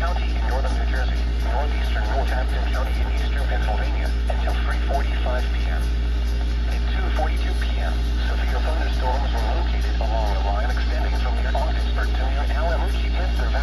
County in northern New Jersey, northeastern Northampton County in eastern Pennsylvania until 3:45 p.m. At 2:42 p.m., severe thunderstorms were located along a line extending from near Augsburg to near Allentown, Pennsylvania.